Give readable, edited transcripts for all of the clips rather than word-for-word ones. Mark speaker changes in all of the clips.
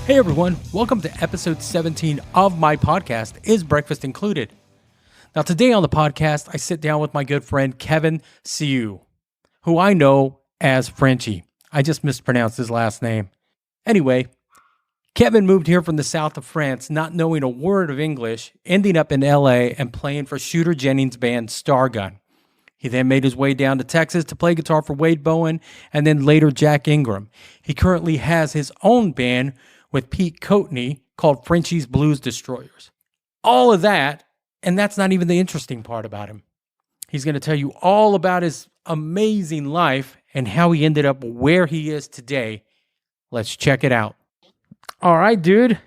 Speaker 1: Hey everyone, welcome to episode 17 of my podcast, Is Breakfast Included? Now today on the podcast, I sit down with my good friend Kevin Sciou, who I know as Frenchie. I just mispronounced his last name. Anyway, Kevin moved here from the south of France, not knowing a word of English, ending up in LA and playing for Shooter Jennings' band Stargun. He then made his way down to Texas to play guitar for Wade Bowen and then later Jack Ingram. He currently has his own band with Pete Coatney called Frenchie's Blues Destroyers. All of that, and that's not even the interesting part about him. He's going to tell you all about his amazing life and how he ended up where he is today. Let's check it out. All right, dude.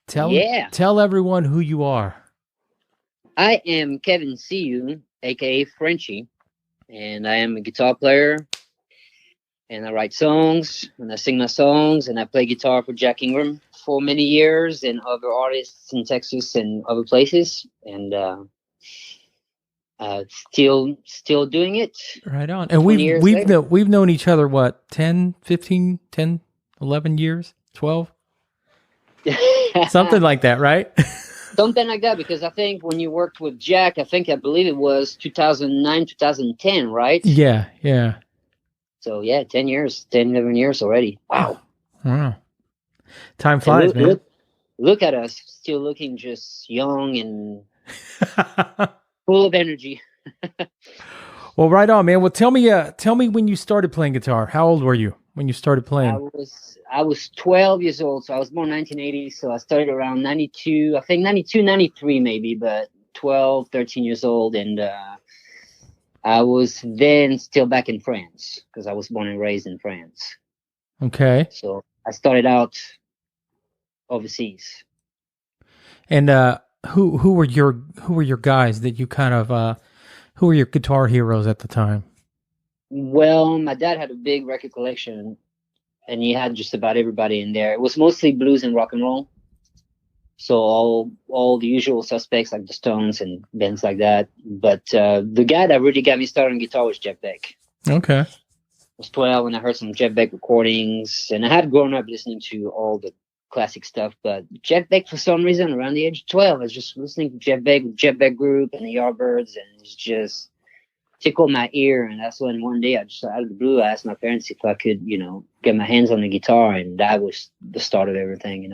Speaker 1: Tell everyone who you are.
Speaker 2: I am Kevin Sciou, aka Frenchie, and I am a guitar player, and I write songs, and I sing my songs, and I play guitar for Jack Ingram for many years, and other artists in Texas and other places, and still doing it.
Speaker 1: Right on. And we've known each other, what, 10, 15, 10, 11 years, 12? Something like that, right?
Speaker 2: Something like that, because I think when you worked with Jack, I believe it was 2009, 2010, right?
Speaker 1: Yeah.
Speaker 2: So, 10 years, 10, 11 years already. Wow.
Speaker 1: Time flies, man.
Speaker 2: Look at us, still looking just young and full of energy.
Speaker 1: Well, right on, man. Well, tell me when you started playing guitar. How old were you when you started playing?
Speaker 2: I was 12 years old, so I was born in 1980, so I started around 92, I think 92, 93 maybe, but 12, 13 years old, and I was then still back in France, because I was born and raised in France.
Speaker 1: Okay.
Speaker 2: So I started out overseas.
Speaker 1: And who were your guys that you kind of who were your guitar heroes at the time?
Speaker 2: Well, my dad had a big record collection, and he had just about everybody in there. It was mostly blues and rock and roll. So all the usual suspects like the Stones and bands like that. But the guy that really got me started on guitar was Jeff Beck.
Speaker 1: Okay.
Speaker 2: I was 12 and I heard some Jeff Beck recordings, and I had grown up listening to all the classic stuff. But Jeff Beck, for some reason, around the age of 12, I was just listening to Jeff Beck Group and the Yardbirds, and it just tickled my ear. And that's when one day I just, out of the blue, I asked my parents if I could, get my hands on the guitar, and that was the start of everything.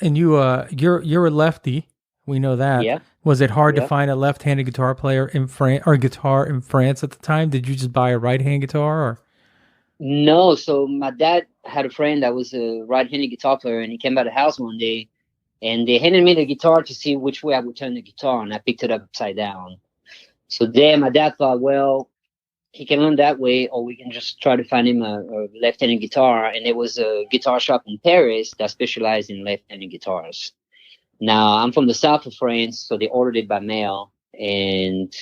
Speaker 1: And you're a lefty. We know that.
Speaker 2: Yeah.
Speaker 1: Was it hard to find a left-handed guitar player in France or guitar in France at the time? Did you just buy a right-hand guitar or?
Speaker 2: No. So my dad had a friend that was a right-handed guitar player, and he came by the house one day, and they handed me the guitar to see which way I would turn the guitar, and I picked it up upside down. So then my dad thought, well, he can learn that way, or we can just try to find him a left-handed guitar. And there was a guitar shop in Paris that specialized in left-handed guitars. Now, I'm from the south of France, so they ordered it by mail. And,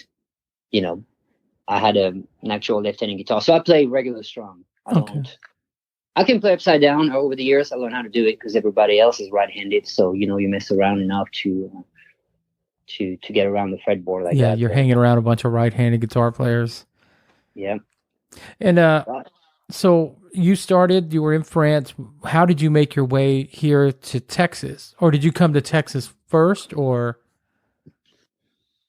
Speaker 2: I had an actual left-handed guitar. So I play regular strum. I can play upside down. Over the years, I learned how to do it because everybody else is right-handed. So, you mess around enough to get around the fretboard like that.
Speaker 1: Yeah, you're hanging around a bunch of right-handed guitar players.
Speaker 2: Yeah.
Speaker 1: And so you were in France. How did you make your way here to Texas? Or did you come to Texas first, or?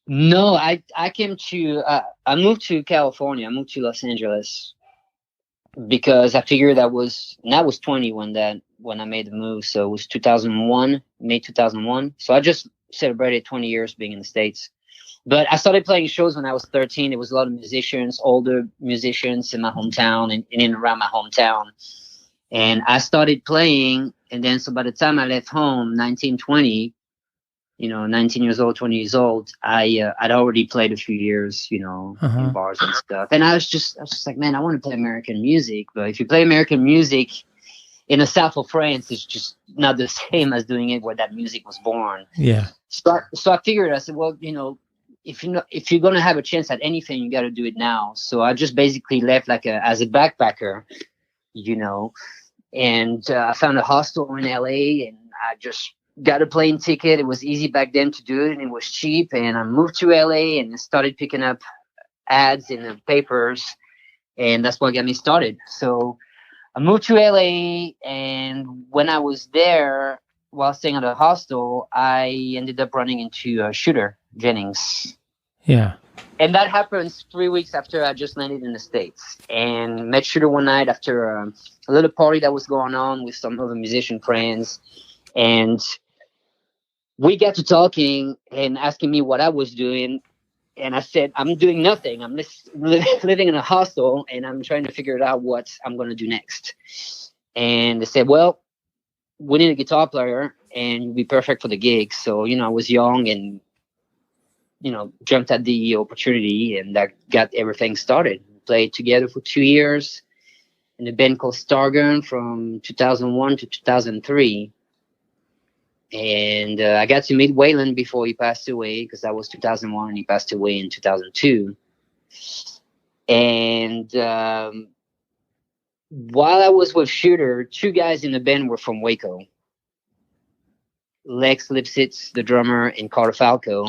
Speaker 2: No, I came to, I moved to California. I moved to Los Angeles because I figured I was 20 when I made the move. So it was 2001, May 2001. So I just celebrated 20 years being in the States. But I started playing shows when I was 13. There was a lot of musicians, older musicians in my hometown and in and around my hometown. And I started playing. And then, so by the time I left home, 19 years old, 20 years old, I'd already played a few years, in bars and stuff. And I was just like, man, I want to play American music. But if you play American music in the south of France, it's just not the same as doing it where that music was born.
Speaker 1: Yeah.
Speaker 2: So I figured, I said, well, if you're gonna have a chance at anything, you got to do it now. So I just basically left as a backpacker, and I found a hostel in LA, and I just got a plane ticket. It was easy back then to do it, and it was cheap. And I moved to LA and started picking up ads in the papers, and that's what got me started. So I moved to LA, and when I was there, while staying at a hostel, I ended up running into Shooter Jennings.
Speaker 1: Yeah.
Speaker 2: And that happens 3 weeks after I just landed in the States. And met Shooter one night after a little party that was going on with some other musician friends. And we got to talking and asking me what I was doing. And I said, I'm doing nothing. I'm living in a hostel, and I'm trying to figure out what I'm going to do next. And they said, well, we need a guitar player, and you'll be perfect for the gig. So, I was young and, jumped at the opportunity, and that got everything started. We played together for 2 years in a band called Stargun from 2001 to 2003. And I got to meet Waylon before he passed away, because that was 2001 and he passed away in 2002. And while I was with Shooter, 2 guys in the band were from Waco. Lex Lipsitz, the drummer, and Carter Falco,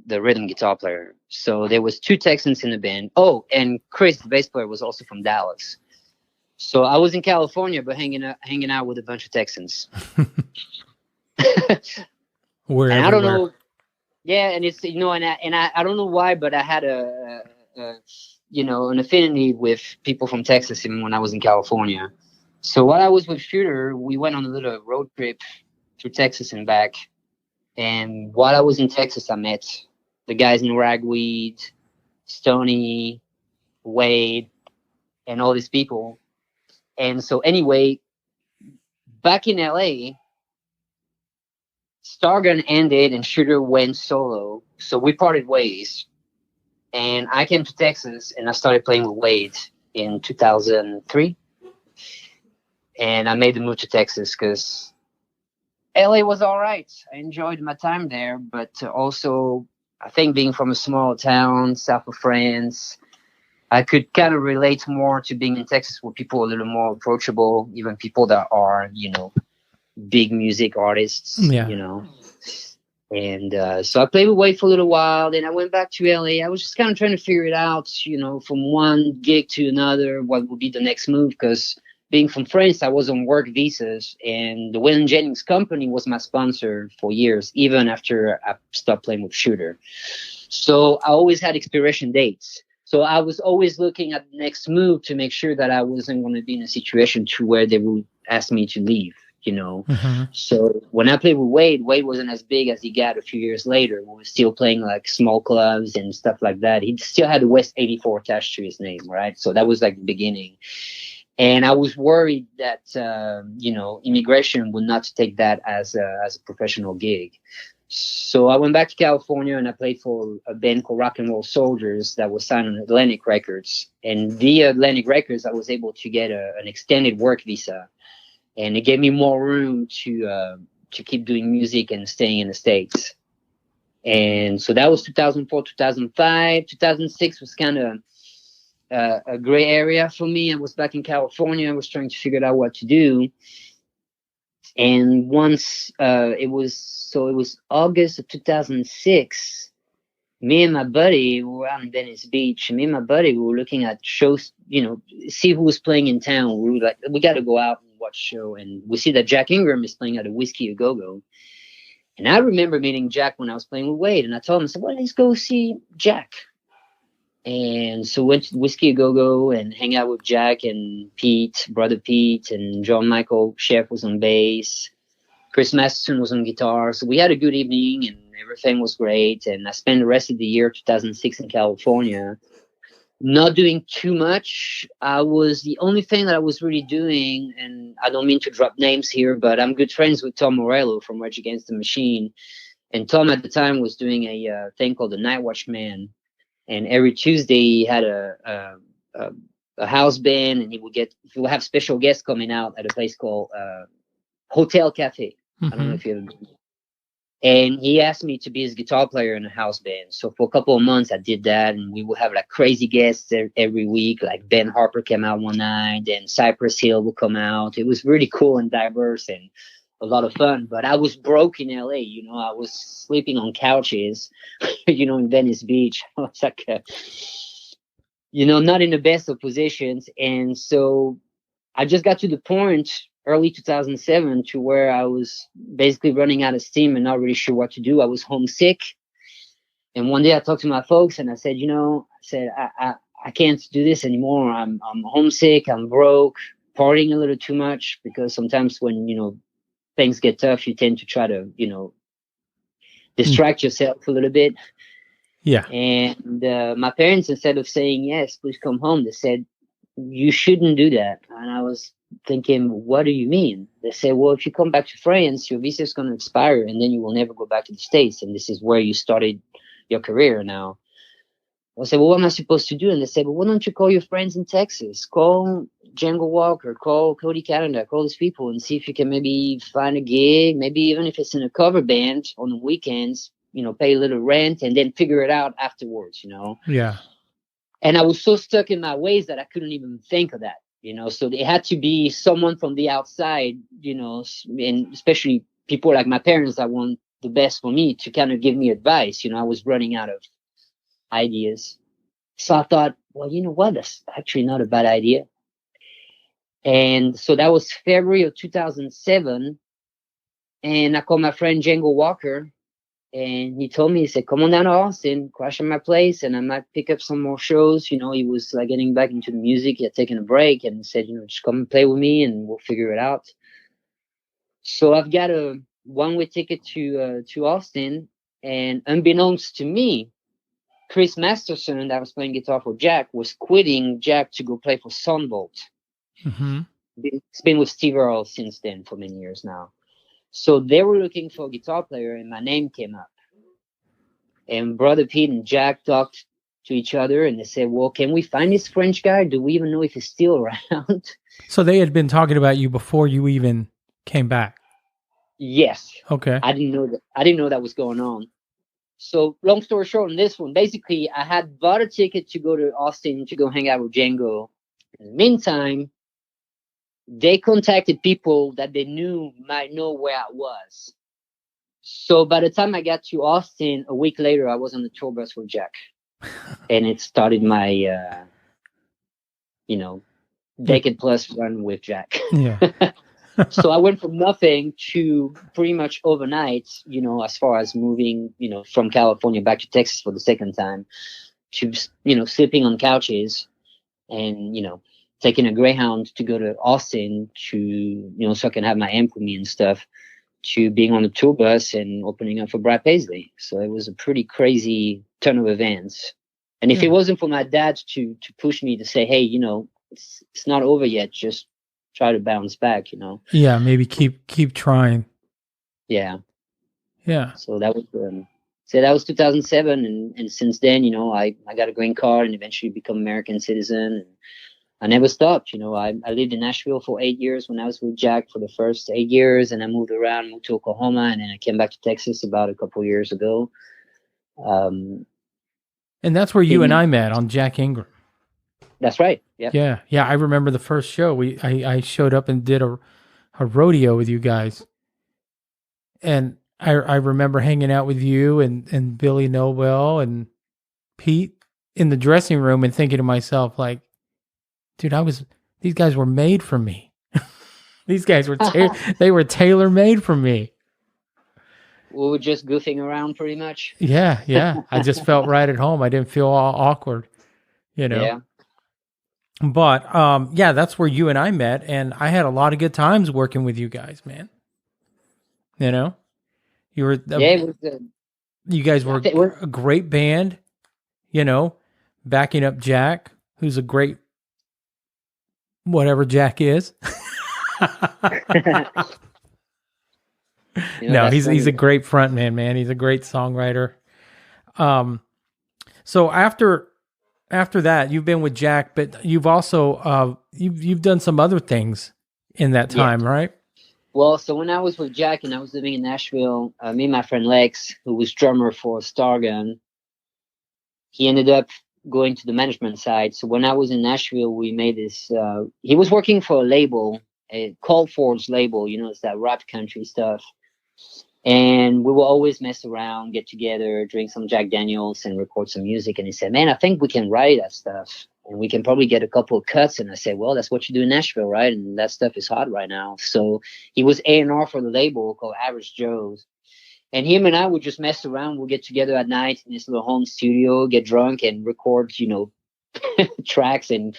Speaker 2: the rhythm guitar player. So there was 2 Texans in the band. Oh, and Chris, the bass player, was also from Dallas. So I was in California, but hanging out with a bunch of Texans.
Speaker 1: We're
Speaker 2: and
Speaker 1: everywhere.
Speaker 2: I don't know. Yeah, and it's I don't know why, but I had an affinity with people from Texas even when I was in California. So while I was with Shooter, we went on a little road trip through Texas and back. And while I was in Texas, I met the guys in Ragweed, Stoney, Wade, and all these people. And so anyway, back in LA, Stargun ended and Shooter went solo. So we parted ways. And I came to Texas and I started playing with Wade in 2003. And I made the move to Texas because LA was all right. I enjoyed my time there, but also I think being from a small town, south of France, I could kind of relate more to being in Texas where people are a little more approachable, even people that are, big music artists, And so I played with Wade for a little while. Then I went back to LA. I was just kind of trying to figure it out, from one gig to another, what would be the next move. Because being from France, I was on work visas. And the Waylon Jennings company was my sponsor for years, even after I stopped playing with Shooter. So I always had expiration dates. So I was always looking at the next move to make sure that I wasn't going to be in a situation to where they would ask me to leave.
Speaker 1: Mm-hmm.
Speaker 2: So when I played with Wade wasn't as big as he got a few years later. We were still playing like small clubs and stuff like that. He still had the West 84 attached to his name, right? So that was like the beginning. And I was worried that, immigration would not take that as a professional gig. So I went back to California and I played for a band called Rock and Roll Soldiers that was signed on Atlantic Records. And via Atlantic Records, I was able to get an extended work visa. And it gave me more room to keep doing music and staying in the States. And so that was 2004, 2005. 2006 was kind of a gray area for me. I was back in California. I was trying to figure out what to do. And once it was August of 2006, me and my buddy were out in Venice Beach. And me and my buddy were looking at shows, see who was playing in town. We were like, we got to go out and watch a show. And we see that Jack Ingram is playing at a Whiskey A Go-Go. And I remember meeting Jack when I was playing with Wade. And I told him, I said, well, let's go see Jack. And so went to Whiskey A Go-Go and hang out with Jack and Pete, brother Pete, and John Michael Chef was on bass. Chris Masterson was on guitar. So we had a good evening and everything was great. And I spent the rest of the year 2006 in California, not doing too much. The only thing that I was really doing, and I don't mean to drop names here, but I'm good friends with Tom Morello from Rage Against the Machine. And Tom at the time was doing a thing called the Night Watchman. And every Tuesday he had a house band, and he would have special guests coming out at a place called Hotel Cafe. Mm-hmm. I don't know if you ever been. And he asked me to be his guitar player in a house band. So for a couple of months I did that, and we would have like crazy guests every week. Like Ben Harper came out one night, and Cypress Hill would come out. It was really cool and diverse and a lot of fun. But I was broke in LA, I was sleeping on couches, in Venice Beach. I was like, not in the best of positions. And so I just got to the point early 2007 to where I was basically running out of steam and not really sure what to do. I was homesick. And one day I talked to my folks and I said, I can't do this anymore. I'm homesick. I'm broke, partying a little too much, because sometimes when, things get tough, you tend to try to, distract yourself a little bit.
Speaker 1: Yeah.
Speaker 2: And my parents, instead of saying, yes, please come home, they said, you shouldn't do that. And I was thinking, what do you mean? They said, well, if you come back to France, your visa is going to expire and then you will never go back to the States. And this is where you started your career now. I said, well, what am I supposed to do? And they said, well, why don't you call your friends in Texas? Call Django Walker, call Cody Canada, call these people and see if you can maybe find a gig, maybe even if it's in a cover band on the weekends, pay a little rent and then figure it out afterwards,
Speaker 1: Yeah.
Speaker 2: And I was so stuck in my ways that I couldn't even think of that, so it had to be someone from the outside, and especially people like my parents that want the best for me to kind of give me advice. I was running out of ideas. So I thought, well, you know what? That's actually not a bad idea. And so that was February of 2007. And I called my friend Django Walker. And he told me, he said, come on down to Austin, crash at my place, and I might pick up some more shows. He was like getting back into the music. He had taken a break and said, just come and play with me and we'll figure it out. So I've got a one-way ticket to Austin. And unbeknownst to me, Chris Masterson, that was playing guitar for Jack, was quitting Jack to go play for Sunbolt.
Speaker 1: Mm-hmm.
Speaker 2: It's been with Steve Earle since then for many years now. So they were looking for a guitar player, and my name came up. And Brother Pete and Jack talked to each other, and they said, well, can we find this French guy? Do we even know if he's still around?
Speaker 1: So they had been talking about you before you even came back?
Speaker 2: Yes.
Speaker 1: Okay.
Speaker 2: I didn't know that was going on. So long story short on this one, basically, I had bought a ticket to go to Austin to go hang out with Django. In the meantime, they contacted people that they knew might know where I was. So by the time I got to Austin, a week later, I was on the tour bus with Jack. And it started my, decade plus run with Jack.
Speaker 1: Yeah.
Speaker 2: So I went from nothing to pretty much overnight, as far as moving, from California back to Texas for the second time, to, sleeping on couches and, taking a Greyhound to go to Austin to, so I can have my amp with me and stuff, to being on the tour bus and opening up for Brad Paisley. So it was a pretty crazy turn of events. And if it wasn't for my dad to push me to say, hey, it's not over yet, just try to bounce back,
Speaker 1: Yeah, maybe keep trying.
Speaker 2: Yeah.
Speaker 1: Yeah.
Speaker 2: So that was 2007, and since then, I got a green card and eventually become American citizen, and I never stopped. I lived in Nashville for 8 years when I was with Jack for the first 8 years, and I moved to Oklahoma, and then I came back to Texas about a couple years ago.
Speaker 1: And that's where you and I met, on Jack Ingram.
Speaker 2: That's right. Yeah.
Speaker 1: Yeah. I remember the first show. I showed up and did a rodeo with you guys, and I remember hanging out with you and Billy Noel and Pete in the dressing room and thinking to myself, like, dude, these guys were made for me. These guys were they were tailor made for me.
Speaker 2: We were just goofing around pretty much.
Speaker 1: Yeah. I just felt right at home. I didn't feel all awkward,
Speaker 2: Yeah.
Speaker 1: But that's where you and I met, and I had a lot of good times working with you guys, man. You were
Speaker 2: It was good.
Speaker 1: You guys were a great band, backing up Jack, who's a great whatever Jack is. No, he's a great frontman, man. He's a great songwriter. So after that, you've been with Jack, but you've also you've done some other things in that time, right?
Speaker 2: Well, so when I was with Jack and I was living in Nashville, me and my friend Lex, who was drummer for Stargun, he ended up going to the management side. So when I was in Nashville, we made this. He was working for a label, a Cold Forge label. It's that rap country stuff. And we will always mess around, get together, drink some Jack Daniels, and record some music. And he said, "Man, I think we can write that stuff." and we can probably get a couple of cuts. And I said, well, that's what you do in Nashville, right? And that stuff is hot right now. So he was A&R for the label called Average Joe's. And him and I would just mess around. We'll get together at night in his little home studio, get drunk, and record, tracks and,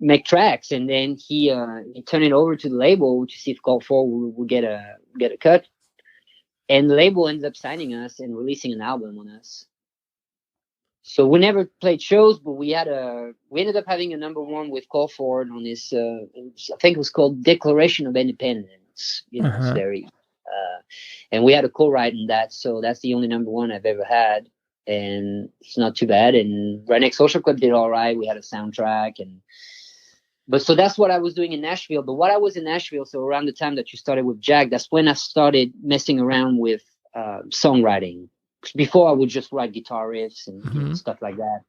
Speaker 2: make tracks. And then he turned it over to the label to see if Call For would get a cut. And the label ended up signing us and releasing an album on us. So we never played shows, but we ended up having a #1 with Call For on this, I think it was called Declaration of Independence. It's very, and we had a co-write in that. So that's the only #1 I've ever had. And it's not too bad. And Redneck Social Club did all right. We had a soundtrack. But so that's what I was doing in Nashville. But while I was in Nashville, so around the time that you started with Jack, that's when I started messing around with songwriting. Before I would just write guitar riffs and stuff like that.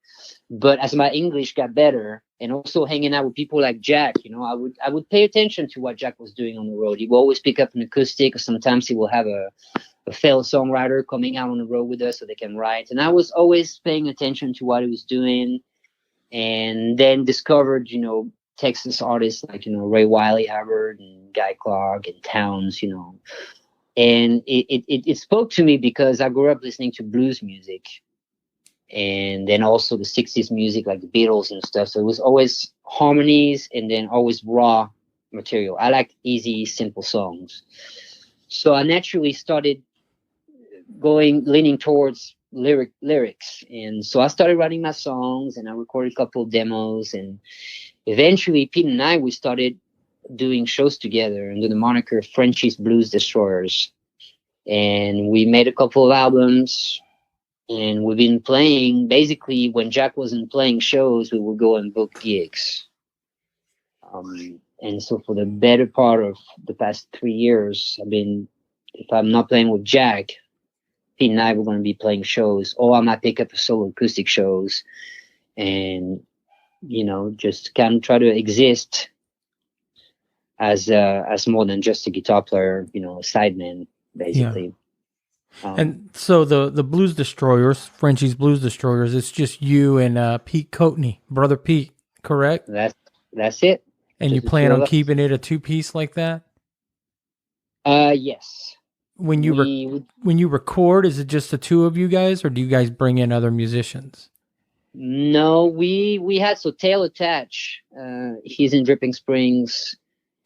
Speaker 2: But as my English got better, and also hanging out with people like Jack, I would pay attention to what Jack was doing on the road. He would always pick up an acoustic, or sometimes he will have a fellow songwriter coming out on the road with us so they can write. And I was always paying attention to what he was doing, and then discovered, Texas artists like, Ray Wiley Hubbard and Guy Clark and Towns, and it spoke to me because I grew up listening to blues music, and then also the 60s music like the Beatles and stuff. So it was always harmonies and then always raw material. I like easy, simple songs. So I naturally started leaning towards lyrics. And so I started writing my songs, and I recorded a couple of demos, and eventually Pete and I, we started doing shows together under the moniker Frenchie's Blues Destroyers. And we made a couple of albums, and we've been playing. Basically, when Jack wasn't playing shows, we would go and book gigs. And so for the better part of the past 3 years, if I'm not playing with Jack, Pete and I were going to be playing shows, or I might pick up a solo acoustic shows and, just kind of try to exist as more than just a guitar player, a sideman, basically.
Speaker 1: Yeah. And so the Blues Destroyers, Frenchie's Blues Destroyers, it's just you and Pete Coatney, brother Pete, correct?
Speaker 2: That's it.
Speaker 1: And you plan on keeping it a 2-piece like that?
Speaker 2: Yes.
Speaker 1: When you record, is it just the two of you guys, or do you guys bring in other musicians?
Speaker 2: No, we had Taylor Tatch. He's in Dripping Springs.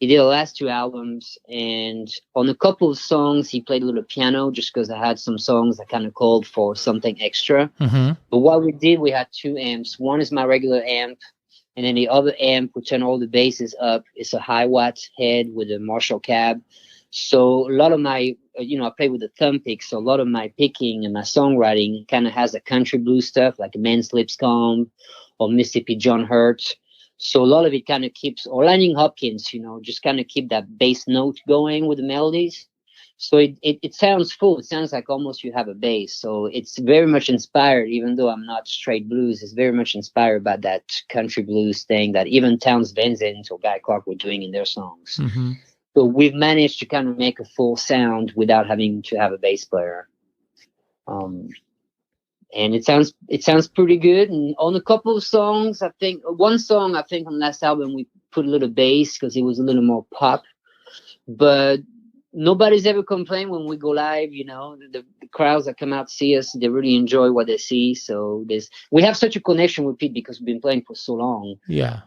Speaker 2: He did the last 2 albums, and on a couple of songs, he played a little piano just because I had some songs that kind of called for something extra. But what we did, we had 2 amps. One is my regular amp, and then the other amp would turn all the basses up. It's a high watt head with a Marshall cab. So a lot of my, I play with the thumb pick. So a lot of my picking and my songwriting kind of has a country blues stuff like a Man's Lipscomb or Mississippi John Hurt. So a lot of it kind of keeps, or Lightning Hopkins, just kind of keep that bass note going with the melodies. So it sounds full. It sounds like almost you have a bass. So it's very much inspired, even though I'm not straight blues, it's very much inspired by that country blues thing that even Townes Van Zandt or Guy Clark were doing in their songs. So we've managed to kind of make a full sound without having to have a bass player. And it sounds pretty good. And on a couple of songs, one song on last album, we put a little bass because it was a little more pop. But nobody's ever complained when we go live. The crowds that come out to see us, they really enjoy what they see. So we have such a connection with Pete because we've been playing for so long.
Speaker 1: Yeah.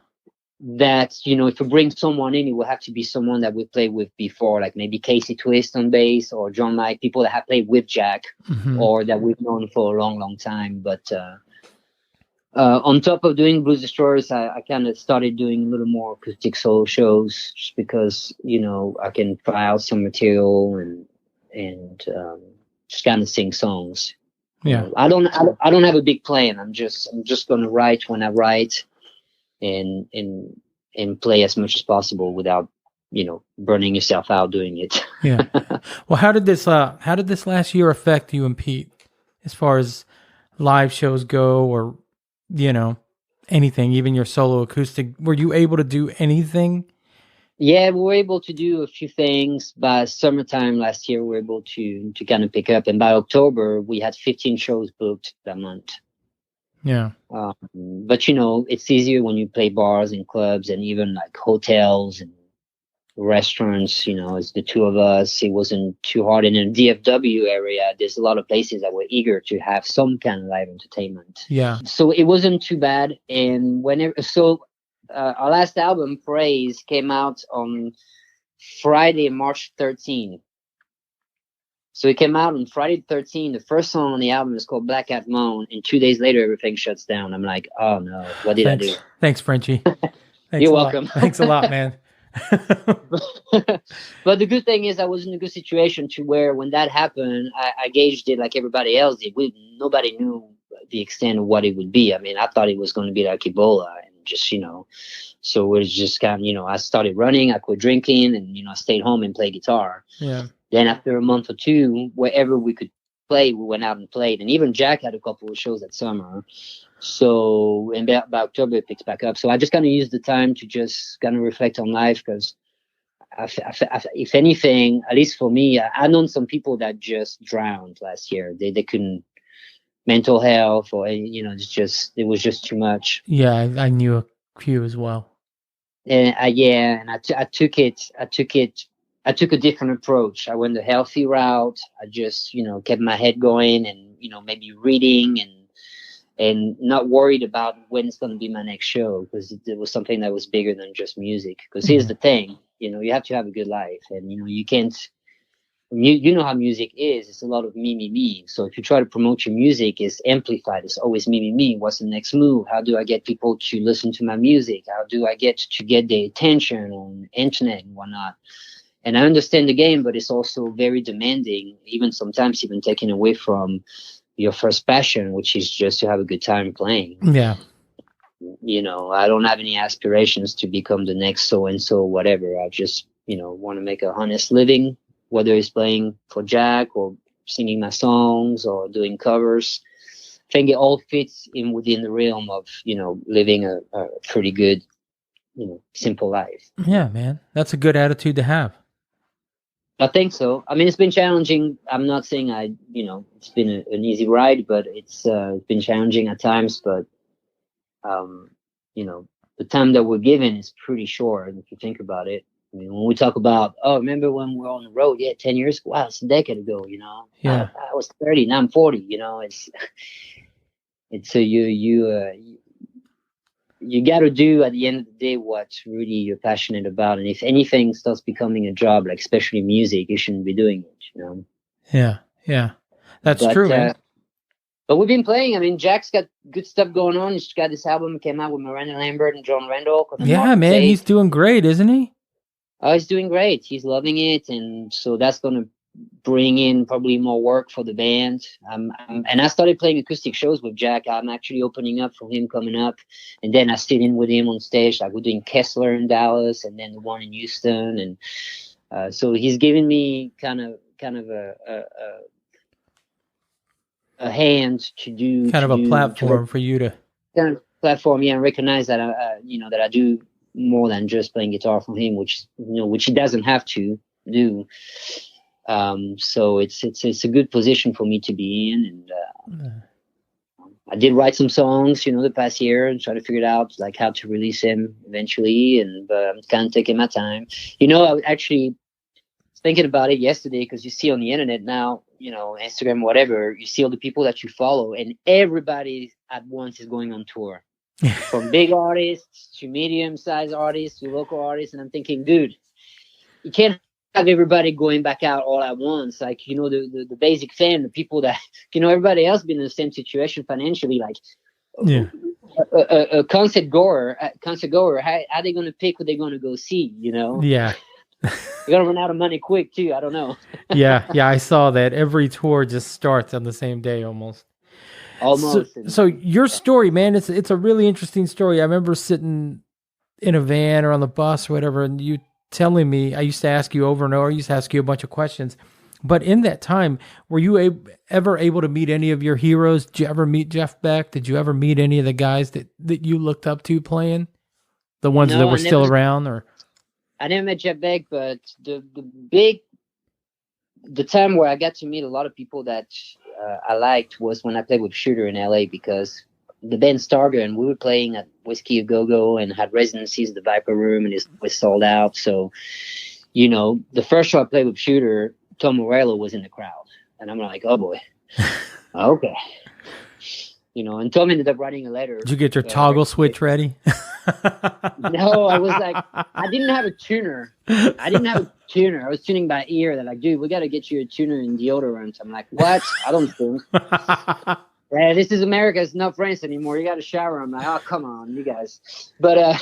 Speaker 2: That, if we bring someone in, it will have to be someone that we played with before, like maybe Casey Twist on bass or John Mike, people that have played with Jack or that we've known for a long, long time. But on top of doing Blues Destroyers, I kind of started doing a little more acoustic solo shows just because, I can try out some material and just kind of sing songs.
Speaker 1: Yeah.
Speaker 2: I don't have a big plan. I'm just going to write when I write. And play as much as possible without, burning yourself out doing it.
Speaker 1: Yeah. Well, how did this last year affect you and Pete as far as live shows go, or, anything, even your solo acoustic? Were you able to do anything?
Speaker 2: Yeah, we were able to do a few things. By summertime last year, we were able to kind of pick up. And by October, we had 15 shows booked that month.
Speaker 1: Yeah.
Speaker 2: But it's easier when you play bars and clubs and even like hotels and restaurants. It's the two of us. It wasn't too hard. And in the DFW area, there's a lot of places that were eager to have some kind of live entertainment.
Speaker 1: Yeah.
Speaker 2: So it wasn't too bad. And our last album, Praise, came out on Friday, March 13th. So it came out on Friday the 13th. The first song on the album is called Black Cat Moan, and 2 days later, everything shuts down. I'm like, oh no, what did I do?
Speaker 1: Thanks, Frenchie. Thanks
Speaker 2: You're
Speaker 1: a
Speaker 2: welcome.
Speaker 1: Lot. Thanks a lot, man.
Speaker 2: But the good thing is I was in a good situation to where when that happened, I gauged it like everybody else did. Nobody knew the extent of what it would be. I mean, I thought it was going to be like Ebola and just, so it was just kind of, I started running, I quit drinking, and, I stayed home and played guitar.
Speaker 1: Yeah.
Speaker 2: Then after a month or two, wherever we could play, we went out and played. And even Jack had a couple of shows that summer. So in about October, it picks back up. So I just kind of used the time to just kind of reflect on life because if anything, at least for me, I known some people that just drowned last year. They couldn't, mental health or, it was just too much.
Speaker 1: Yeah, I knew a few as well.
Speaker 2: And I took a different approach. I went the healthy route. I just, kept my head going and, maybe reading and not worried about when it's going to be my next show because it was something that was bigger than just music. Because here's the thing, you have to have a good life and, you can't, you know how music is. It's a lot of me. So if you try to promote your music, it's amplified. It's always me. What's the next move? How do I get people to listen to my music? How do I get their attention on internet and whatnot? And I understand the game, but it's also very demanding, even sometimes even taken away from your first passion, which is just to have a good time playing.
Speaker 1: Yeah.
Speaker 2: I don't have any aspirations to become the next so-and-so, whatever. I just, want to make a honest living, whether it's playing for Jack or singing my songs or doing covers. I think it all fits in within the realm of, living a pretty good, simple life.
Speaker 1: Yeah, man. That's a good attitude to have.
Speaker 2: I think so. I mean, it's been challenging. I'm not saying it's been an easy ride, but it's been challenging at times. But, the time that we're given is pretty short if you think about it. I mean, when we talk about, remember when we were on the road? Yeah, 10 years ago. Wow, it's a decade ago,
Speaker 1: Yeah.
Speaker 2: I was 30, now I'm 40, it's so you got to do at the end of the day what really you're passionate about. And if anything starts becoming a job, like especially music, you shouldn't be doing it,
Speaker 1: Yeah. That's true, man.
Speaker 2: But we've been playing. I mean, Jack's got good stuff going on. He's got this album came out with Miranda Lambert and John Randall.
Speaker 1: Yeah, man, he's doing great, isn't he?
Speaker 2: Oh, he's doing great. He's loving it. And so that's going to bring in probably more work for the band. And I started playing acoustic shows with Jack. I'm actually opening up for him coming up. And then I sit in with him on stage. Like we're doing Kessler in Dallas and then the one in Houston. And so he's giving me kind of a hand to do.
Speaker 1: Kind of a platform for you to.
Speaker 2: Kind of platform, yeah, and recognize that, that I do more than just playing guitar for him, which he doesn't have to do. So it's a good position for me to be in, and I did write some songs, the past year, and try to figure it out like how to release them eventually, and I'm kind of taking my time. I was actually thinking about it yesterday because you see on the internet now, Instagram, whatever, you see all the people that you follow, and everybody at once is going on tour. From big artists to medium-sized artists to local artists, and I'm thinking, dude, you can't have everybody going back out all at once. Like, the basic fan, the people that, everybody else been in the same situation financially. Like, a concert goer, how are they going to pick what they're going to go see?
Speaker 1: Yeah.
Speaker 2: You're gonna run out of money quick too. I don't know.
Speaker 1: yeah, I saw that. Every tour just starts on the same day almost. So your story, man, it's a really interesting story. I remember sitting in a van or on the bus or whatever, and you telling me, I used to ask you over and over, I used to ask you a bunch of questions. But in that time, were you ever able to meet any of your heroes? Did you ever meet Jeff Beck? Did you ever meet any of the guys that you looked up to playing? The ones that were still around? Or
Speaker 2: I never met Jeff Beck, but the time where I got to meet a lot of people that I liked was when I played with Shooter in LA, because the band started, and we were playing at Whiskey A Go Go and had residencies at the Viper Room, and it was sold out. So, the first show I played with Shooter, Tom Morello was in the crowd, and I'm like, oh boy, okay. And Tom ended up writing a letter.
Speaker 1: Did you get your toggle switch ready?
Speaker 2: No, I was like, I didn't have a tuner. I was tuning by ear. They're like, dude, we got to get you a tuner and deodorant. I'm like, what? I don't think. Yeah, this is America. It's not France anymore. You got to shower. I'm like, oh, come on, you guys. But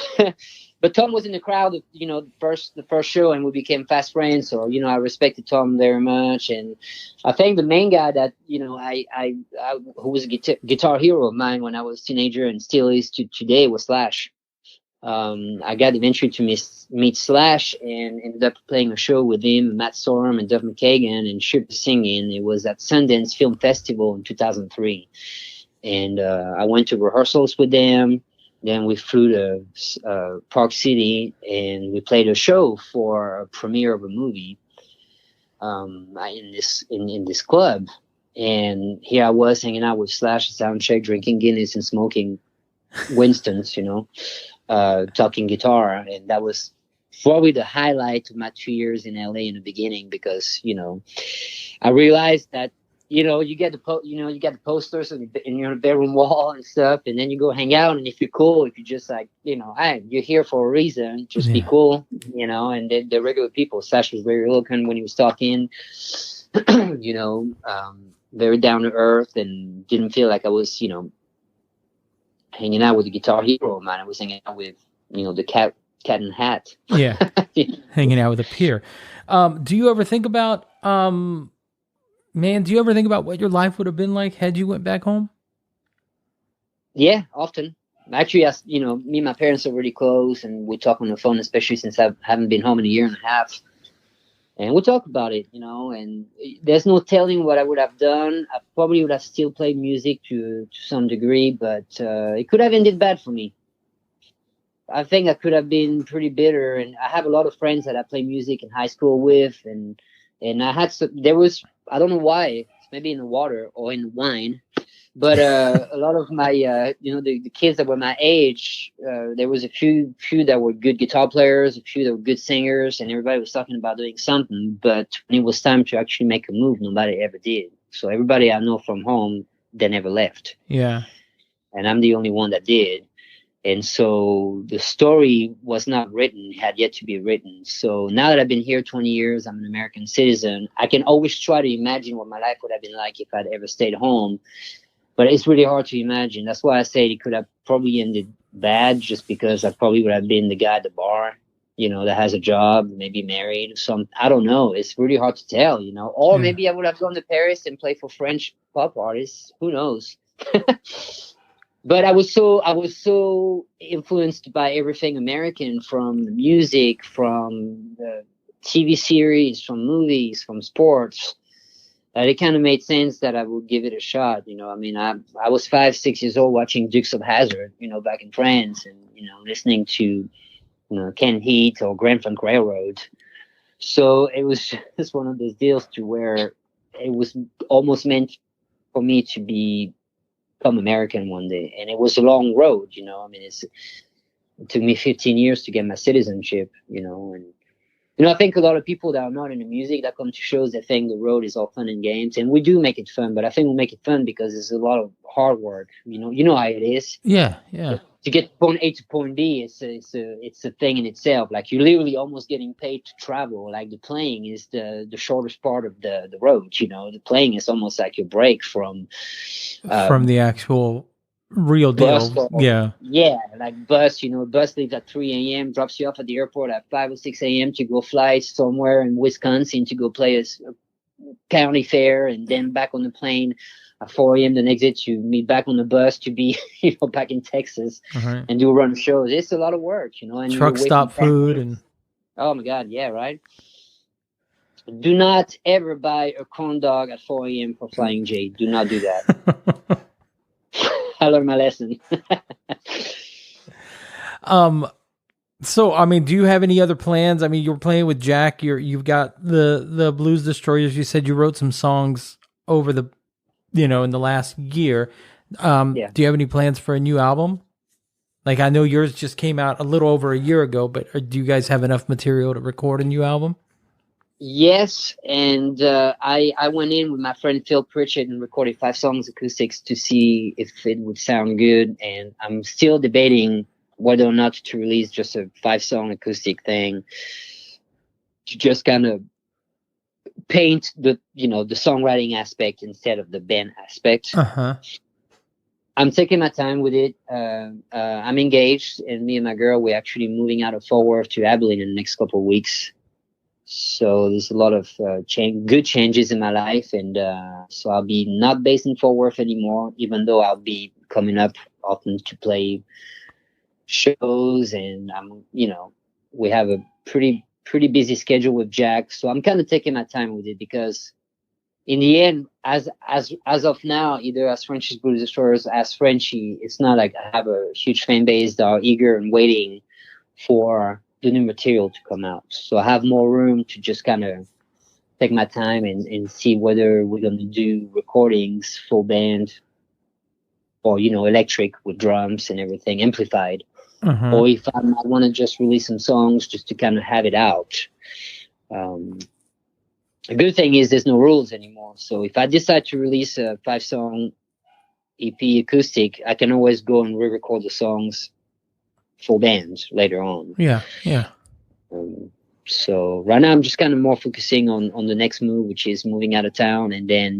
Speaker 2: but Tom was in the crowd, the first show, and we became fast friends. So I respected Tom very much, and I think the main guy that I who was a guitar hero of mine when I was a teenager and still is to today was Slash. I got eventually to meet Slash and ended up playing a show with him, Matt Sorum and Duff McKagan, and Shooter singing. It was at Sundance Film Festival in 2003. And I went to rehearsals with them. Then we flew to Park City, and we played a show for a premiere of a movie in this club. And here I was hanging out with Slash at soundcheck, drinking Guinness and smoking Winston's, talking guitar. And that was probably the highlight of my 2 years in LA in the beginning, because I realized that you get the posters in your bedroom wall and stuff, and then you go hang out, and if you're cool, if you're just like hey, you're here for a reason, just be cool, and the regular people. Sash was very eloquent when he was talking, very down to earth, and didn't feel like I was hanging out with a guitar hero of mine. I was hanging out with the cat in hat.
Speaker 1: Yeah. Hanging out with a peer. Do you ever think about what your life would have been like had you went back home?
Speaker 2: Yeah, often. Actually, me and my parents are really close, and we talk on the phone, especially since I haven't been home in a year and a half. And we talk about it, and there's no telling what I would have done. I probably would have still played music to some degree, but it could have ended bad for me. I think I could have been pretty bitter, and I have a lot of friends that I played music in high school with, and I had I don't know why, maybe in the water or in the wine, but a lot of my the kids that were my age, there was a few that were good guitar players, a few that were good singers, and everybody was talking about doing something. But when it was time to actually make a move, nobody ever did. So everybody I know from home, they never left.
Speaker 1: Yeah,
Speaker 2: and I'm the only one that did. And so the story was not written, had yet to be written. So now that I've been here 20 years, I'm an American citizen, I can always try to imagine what my life would have been like if I'd ever stayed home. But it's really hard to imagine. That's why I say it could have probably ended bad, just because I probably would have been the guy at the bar, that has a job, maybe married. I don't know. It's really hard to tell, Or maybe I would have gone to Paris and played for French pop artists. Who knows? But I was so influenced by everything American, from the music, from the TV series, from movies, from sports, that it kind of made sense that I would give it a shot. I was 5-6 years old watching Dukes of Hazzard, back in France, and listening to Ken Heat or Grand Funk Railroad. So it was just one of those deals to where it was almost meant for me to become American one day. And it was a long road, it took me 15 years to get my citizenship, and I think a lot of people that are not into music that come to shows, they think the road is all fun and games, and we do make it fun, but I think we make it fun because it's a lot of hard work. You know how it is.
Speaker 1: Yeah.
Speaker 2: To get point A to point B, it's a thing in itself. Like, you're literally almost getting paid to travel. Like, the playing is the shortest part of the road. The playing is almost like your break from
Speaker 1: the actual real deal.
Speaker 2: Yeah, like bus. Bus leaves at 3 a.m., drops you off at the airport at 5 or 6 a.m. to go fly somewhere in Wisconsin to go play a county fair, and then back on the plane at 4 a.m. the next day to meet back on the bus to be back in Texas and do a run of shows. It's a lot of work, and
Speaker 1: truck stop food and
Speaker 2: oh my God, yeah, right. Do not ever buy a corn dog at 4 a.m. for Flying J. Do not do that. I learned my lesson.
Speaker 1: So, do you have any other plans? You're playing with Jack. You've got the Blues Destroyers. You said you wrote some songs over the, in the last year.
Speaker 2: Yeah.
Speaker 1: Do you have any plans for a new album? Like, I know yours just came out a little over a year ago, but do you guys have enough material to record a new album?
Speaker 2: Yes, and I went in with my friend Phil Pritchett and recorded 5 songs acoustics to see if it would sound good. And I'm still debating whether or not to release just a 5 song acoustic thing to just kind of paint the songwriting aspect instead of the band aspect.
Speaker 1: Uh-huh.
Speaker 2: I'm taking my time with it. I'm engaged, and me and my girl, we're actually moving out of Fort Worth to Abilene in the next couple of weeks. So there's a lot of good changes in my life, and so I'll be not based in Fort Worth anymore, even though I'll be coming up often to play shows, and we have a pretty busy schedule with Jack. So I'm kind of taking my time with it because, in the end, as of now, either as Frenchie's Blues Destroyers, as Frenchie, it's not like I have a huge fan base that are eager and waiting for the new material to come out. So I have more room to just kind of take my time and see whether we're going to do recordings, full band, or, electric with drums and everything amplified.
Speaker 1: Uh-huh.
Speaker 2: Or if I might want to just release some songs just to kind of have it out. The good thing is there's no rules anymore. So if I decide to release a 5-song EP acoustic, I can always go and re-record the songs full band later on.
Speaker 1: Yeah.
Speaker 2: So right now I'm just kind of more focusing on the next move, which is moving out of town, and then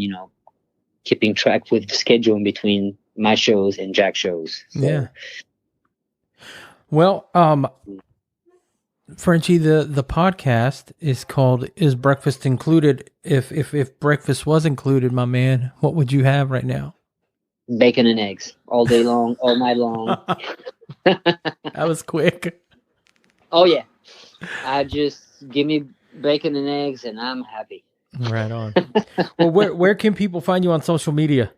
Speaker 2: keeping track with the schedule in between my shows and Jack's shows. So.
Speaker 1: Yeah. Well, Frenchie, the podcast is called "Is Breakfast Included?" If breakfast was included, my man, what would you have right now?
Speaker 2: Bacon and eggs all day long, all night long.
Speaker 1: That was quick.
Speaker 2: Oh yeah, I just give me bacon and eggs, and I'm happy.
Speaker 1: Right on. Well, where can people find you on social media?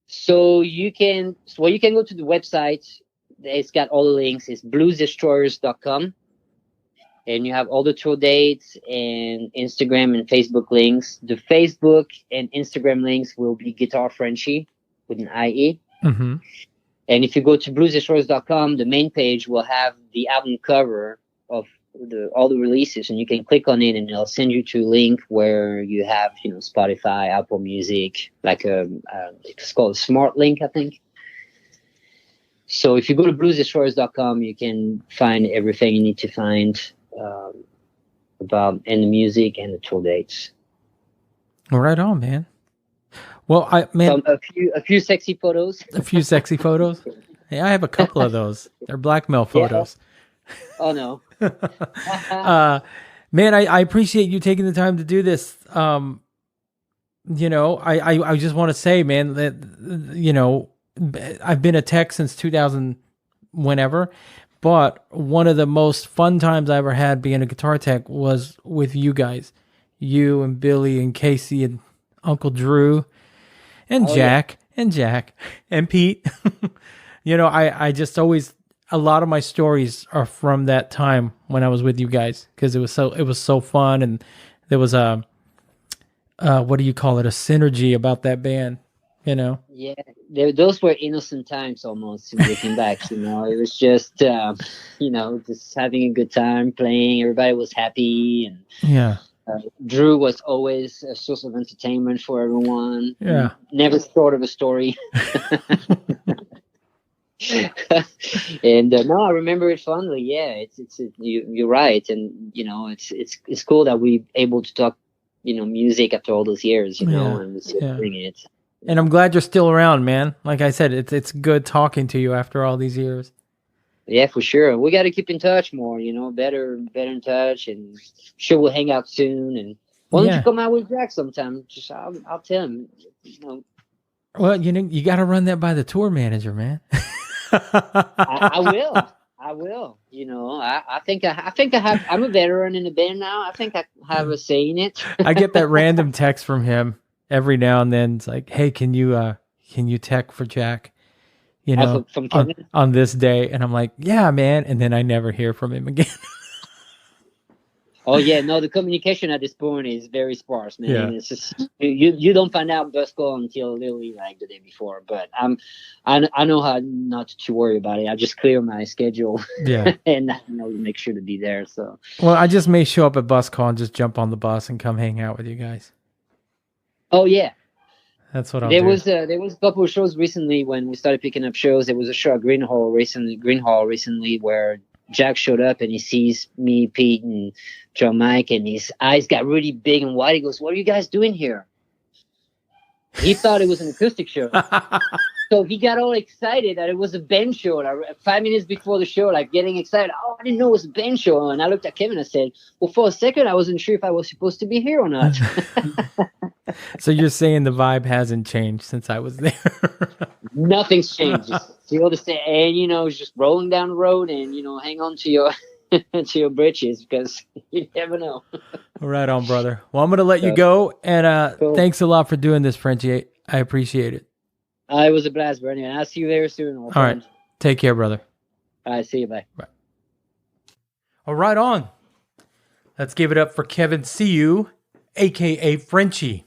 Speaker 2: So you can go to the website. It's got all the links. It's bluesdestroyers.com. And you have all the tour dates and Instagram and Facebook links. The Facebook and Instagram links will be Guitar Frenchie with an IE.
Speaker 1: Mm-hmm.
Speaker 2: And if you go to bluesdestroyers.com, the main page will have the album cover of all the releases, and you can click on it, and it'll send you to a link where you have, Spotify, Apple Music, like it's called a Smart Link, I think. So if you go to bluesdestroyers.com, you can find everything you need to find about and the music and the tour dates.
Speaker 1: Right on, man. Well, a
Speaker 2: few sexy photos.
Speaker 1: A few sexy photos. Yeah, I have a couple of those. They're blackmail photos.
Speaker 2: Yeah. Oh no.
Speaker 1: Man, I appreciate you taking the time to do this. I just want to say, man, that I've been a tech since 2000, whenever, but one of the most fun times I ever had being a guitar tech was with you guys, you and Billy and Casey and Uncle Drew and Jack and Pete. I just always, a lot of my stories are from that time when I was with you guys, because it was so fun, and there was a what do you call it, a synergy about that band.
Speaker 2: Yeah, those were innocent times almost. Looking back, it was just, just having a good time playing. Everybody was happy, and
Speaker 1: yeah,
Speaker 2: Drew was always a source of entertainment for everyone.
Speaker 1: Yeah,
Speaker 2: never short of a story. And no, I remember it fondly. Yeah, you're right, and it's cool that we're able to talk, music after all those years, and doing it.
Speaker 1: And I'm glad you're still around, man. Like I said, it's good talking to you after all these years.
Speaker 2: Yeah, for sure. We got to keep in touch more, better in touch, and sure we'll hang out soon. And why don't you come out with Jack sometime? Just I'll tell him.
Speaker 3: Well, you got to run that by the tour manager, man.
Speaker 2: I will. I think I have. I'm a veteran in the band now. I think I have a say in it.
Speaker 1: I get that random text from him every now and then. It's like, hey, can you tech for Jack?
Speaker 2: From Kevin?
Speaker 1: On this day, and I'm like, yeah, man. And then I never hear from him again.
Speaker 2: Oh yeah, no, the communication at this point is very sparse, man.
Speaker 3: Yeah.
Speaker 2: It's just you don't find out bus call until literally like the day before. But I know how not to worry about it. I just clear my schedule,
Speaker 3: Yeah.
Speaker 2: and I know to make sure to be there. So
Speaker 3: Well, I just may show up at bus call and just jump on the bus and come hang out with you guys.
Speaker 2: oh yeah,
Speaker 3: That's what I'll
Speaker 2: there
Speaker 3: do.
Speaker 2: was a couple of shows recently when we started picking up shows. There was a show at Green Hall recently where Jack showed up and he sees me, Pete, and Joe Mike, and his eyes got really big and wide. He goes, "What are you guys doing here?" He thought it was an acoustic show. So he got all excited that it was a band show. Like 5 minutes before the show, like getting excited. Oh, I didn't know it was a band show. And I looked at Kevin and I said, well, for a second, I wasn't sure if I was supposed to be here or not.
Speaker 3: So you're saying the vibe hasn't changed since I was there?
Speaker 2: Nothing's changed. It's still the same. And, it's just rolling down the road and, hang on to your to your britches because you never know.
Speaker 3: Right on, brother. Well, I'm going to let you go. And
Speaker 2: Cool.
Speaker 3: thanks a lot for doing this, Frenchie. I appreciate it.
Speaker 2: It was a blast, Bernie. And I'll see you very soon.
Speaker 3: All right. Take care, brother.
Speaker 2: All right. See you. Bye.
Speaker 3: All right, on. Let's give it up for Kevin Sciou, a.k.a. Frenchie.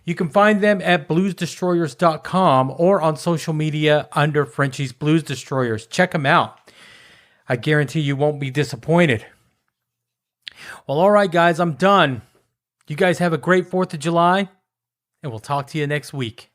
Speaker 3: You can find them at bluesdestroyers.com or on social media under Frenchie's Blues Destroyers. Check them out. I guarantee you won't be disappointed. Well, all right, guys, I'm done. You guys have a great 4th of July, and we'll talk to you next week.